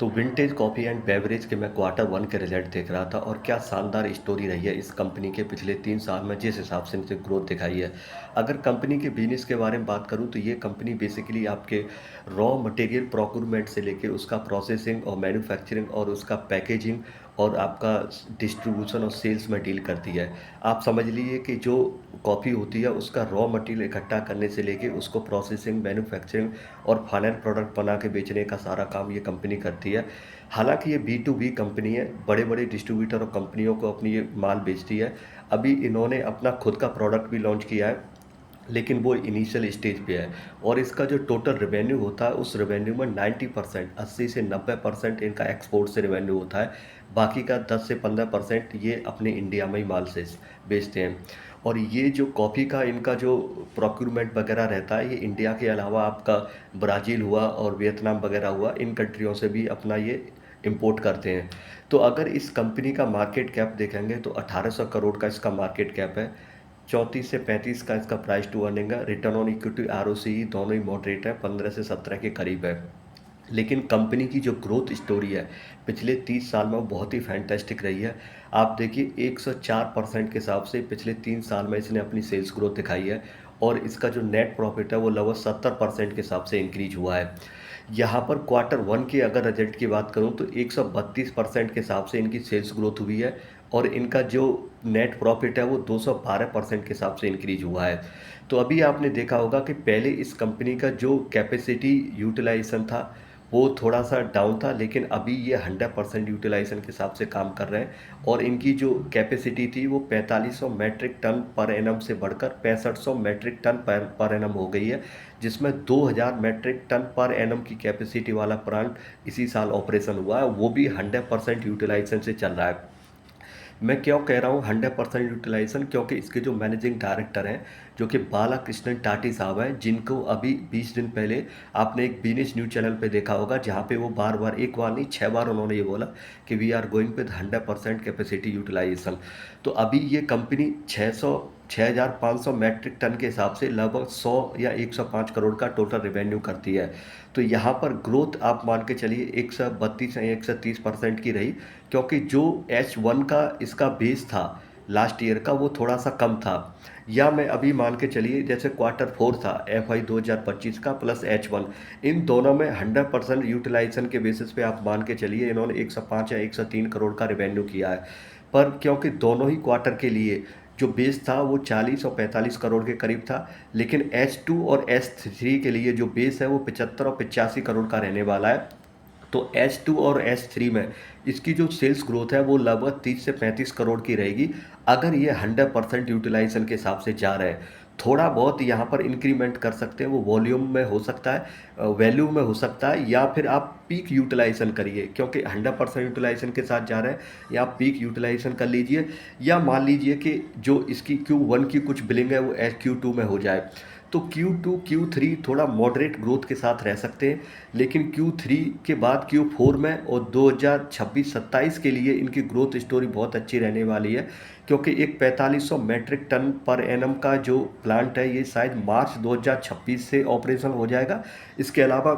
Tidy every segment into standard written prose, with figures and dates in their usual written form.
तो vintage coffee and beverage के मैं क्वार्टर वन के रिजल्ट देख रहा था और क्या शानदार स्टोरी रही है इस कंपनी के पिछले 3 साल में जिस हिसाब से इनसे ग्रोथ दिखाई है। अगर कंपनी के बिजनेस के बारे में बात करूं तो ये कंपनी बेसिकली आपके रॉ मटेरियल प्रोक्योरमेंट से लेके उसका प्रोसेसिंग और मैन्युफैक्चरिंग और उसका पैकेजिंग और आपका डिस्ट्रीब्यूशन और सेल्स में डील करती है। आप समझ लीजिए कि जो कॉफ़ी होती है उसका रॉ मटेरियल इकट्ठा करने से लेके उसको प्रोसेसिंग मैन्युफैक्चरिंग और फाइनल प्रोडक्ट बना के बेचने का सारा काम ये कंपनी करती है। हालाँकि ये बी टू बी कंपनी है, बड़े-बड़े डिस्ट्रीब्यूटर और कंपनियों को अपनी ये माल बेचती है। अभी इन्होंने अपना खुद का प्रोडक्ट भी लॉन्च किया है, लेकिन वो इनिशियल स्टेज पे है और इसका जो टोटल रेवेन्यू होता है, उस रेवेन्यू में 90% 80 से 90% इनका एक्सपोर्ट से रेवेन्यू होता है। बाकी का 10 से 15% ये अपने इंडिया में ही माल से बेचते हैं। और ये जो कॉफ़ी का इनका जो प्रोक्यूरमेंट वगैरह रहता है, ये इंडिया के अलावा आपका ब्राज़ील हुआ और वियतनाम वगैरह हुआ, इन कंट्रियों से भी अपना ये इम्पोर्ट करते हैं। तो अगर इस कंपनी का मार्केट कैप देखेंगे तो 1800 करोड़ का इसका मार्केट कैप है। 34 से 35 का इसका प्राइस टू अर्निंग है। रिटर्न ऑन इक्विटी आरओसीई दोनों ही मॉडरेट है, 15 से 17 के करीब है। लेकिन कंपनी की जो ग्रोथ स्टोरी है पिछले 30 साल में वो बहुत ही फैंटास्टिक रही है। आप देखिए 104% के हिसाब से पिछले 3 साल में इसने अपनी सेल्स ग्रोथ दिखाई है और इसका जो नेट प्रॉफिट है वो लगभग 70% के हिसाब से इंक्रीज हुआ है। यहाँ पर क्वार्टर वन के अगर रिजल्ट की बात करूँ तो 132% के हिसाब से इनकी सेल्स ग्रोथ हुई है और इनका जो नेट प्रॉफिट है वो 212% के हिसाब से इंक्रीज हुआ है। तो अभी आपने देखा होगा कि पहले इस कंपनी का जो कैपेसिटी यूटिलाइजेशन था वो थोड़ा-सा डाउन था, लेकिन अभी ये 100% यूटिलाइज़ेशन के हिसाब से काम कर रहे हैं और इनकी जो कैपेसिटी थी वो 4500 मैट्रिक टन पर एनम से बढ़कर 6500 मैट्रिक टन पर एनम हो गई है, जिसमें 2000 मैट्रिक टन पर एनम की कैपेसिटी वाला प्लांट इसी साल ऑपरेशन हुआ है, वो भी 100% यूटिलाइज़ेशन से चल रहा है। मैं क्यों कह रहा हूँ 100% यूटिलाइजेशन, क्योंकि इसके जो मैनेजिंग डायरेक्टर हैं जो कि बालाकृष्णन टाटी साहब हैं, जिनको अभी 20 दिन पहले आपने एक बीनिश न्यूज़ चैनल पे देखा होगा जहाँ पे वो बार बार एक बार नहीं 6 बार उन्होंने ये बोला कि we are going with 100% capacity utilisation. तो अभी ये कंपनी 6500 मैट्रिक टन के हिसाब से लगभग 100 या 105 करोड़ का टोटल रेवेन्यू करती है। तो यहाँ पर ग्रोथ आप मान के चलिए 132 या 130% की रही, क्योंकि जो H1 का इसका बेस था लास्ट ईयर का वो थोड़ा-सा कम था। या मैं अभी मान के चलिए जैसे क्वार्टर 4 था FY 2025 का प्लस H1, इन दोनों में 100% यूटिलाइजेशन के बेसिस पे आप मान के चलिए इन्होंने 105 या 103 करोड़ का रेवेन्यू किया है। पर क्योंकि दोनों ही क्वार्टर के लिए जो बेस था वो 40 और 45 करोड़ के करीब था, लेकिन H2 और H3 के लिए जो बेस है वो 75 और 85 करोड़ का रहने वाला है। तो H2 और H3 में इसकी जो सेल्स ग्रोथ है वो लगभग 30 से 35 करोड़ की रहेगी, अगर ये 100% यूटिलाइजेशन के हिसाब से जा रहे हैं। थोड़ा बहुत यहाँ पर इंक्रीमेंट कर सकते हैं, वो वॉल्यूम में हो सकता है, वैल्यू में हो सकता है, या फिर आप पीक यूटिलाइजेशन करिए, क्योंकि 100% यूटिलाइजेशन के साथ जा रहे हैं, या आप पीक यूटिलाइजेशन कर लीजिए, या मान लीजिए कि जो इसकी Q1 की कुछ बिलिंग है वो Q2 में हो जाए। तो Q2 Q3 थोड़ा मॉडरेट ग्रोथ के साथ रह सकते हैं, लेकिन Q3 के बाद Q4 में और 2026-27 के लिए इनकी ग्रोथ स्टोरी बहुत अच्छी रहने वाली है, क्योंकि एक 4500 मैट्रिक टन पर एनम का जो प्लांट है ये शायद मार्च 2026 से ऑपरेशन हो जाएगा। इसके अलावा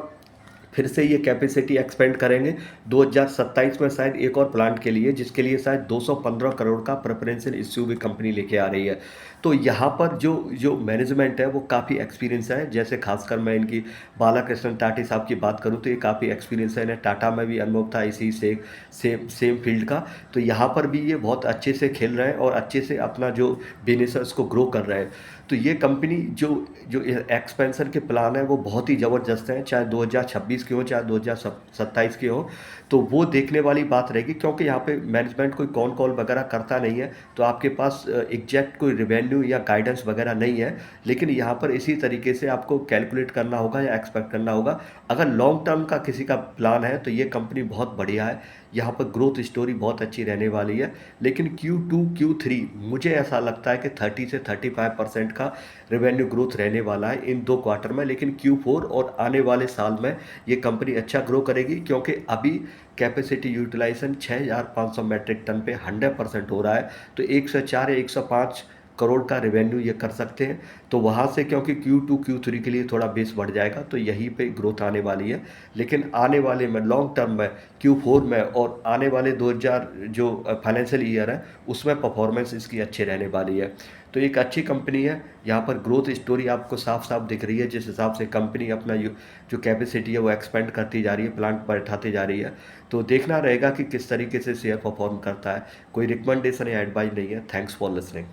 फिर से ये कैपेसिटी एक्सपेंड करेंगे 2027 में शायद एक और प्लांट के लिए, जिसके लिए शायद 215 करोड़ का प्रेफरेंशियल इश्यू भी कंपनी लेके आ रही है। तो यहाँ पर जो जो मैनेजमेंट है वो काफ़ी एक्सपीरियंस है, जैसे खासकर मैं इनकी बालाकृष्णन टाटी साहब की बात करूँ तो ये काफ़ी एक्सपीरियंस है, इन्हें टाटा में भी अनुभव था इसी से सेम फील्ड का। तो यहाँ पर भी ये बहुत अच्छे से खेल रहे हैं और अच्छे से अपना जो बिजनेस है उसको ग्रो कर रहे हैं। तो ये कंपनी जो जो एक्सपेंशन के प्लान है वो बहुत ही ज़बरदस्त हैं, चाहे 2026 की हो चाहे 2027 की हो। तो वो देखने वाली बात रहेगी, क्योंकि यहाँ पे मैनेजमेंट कोई कॉन कॉल वगैरह करता नहीं है, तो आपके पास एग्जैक्ट कोई रिवेन्यू या गाइडेंस वगैरह नहीं है। लेकिन यहाँ पर इसी तरीके से आपको कैलकुलेट करना होगा या एक्सपेक्ट करना होगा। अगर लॉन्ग टर्म का किसी का प्लान है तो ये कंपनी बहुत बढ़िया है, यहाँ पर ग्रोथ स्टोरी बहुत अच्छी रहने वाली है। लेकिन Q2 Q3 मुझे ऐसा लगता है कि 30 से 35% का रेवेन्यू ग्रोथ रहने वाला है इन 2 क्वार्टर में, लेकिन Q4 और आने वाले साल में ये कंपनी अच्छा ग्रो करेगी, क्योंकि अभी कैपेसिटी यूटिलाइजेशन 6500 मैट्रिक टन पे 100% हो रहा है। तो 104 या 105 करोड़ का रेवेन्यू ये कर सकते हैं। तो वहाँ से क्योंकि Q2, Q3 के लिए थोड़ा बेस बढ़ जाएगा, तो यहीं पे ग्रोथ आने वाली है। लेकिन आने वाले में लॉन्ग टर्म में Q4 में और आने वाले 2000 जो फाइनेंशियल ईयर है, उसमें परफॉर्मेंस इसकी अच्छी रहने वाली है। तो एक अच्छी कंपनी है, यहाँ पर ग्रोथ स्टोरी आपको साफ-साफ दिख रही है, जिस हिसाब से कंपनी अपना जो कैपेसिटी है वो एक्सपेंड करती जा रही है, प्लांट बैठाते जा रही है। तो देखना रहेगा कि किस तरीके से शेयर परफॉर्म करता है। कोई रिकमेंडेशन या एडवाइस नहीं है। Thanks for listening.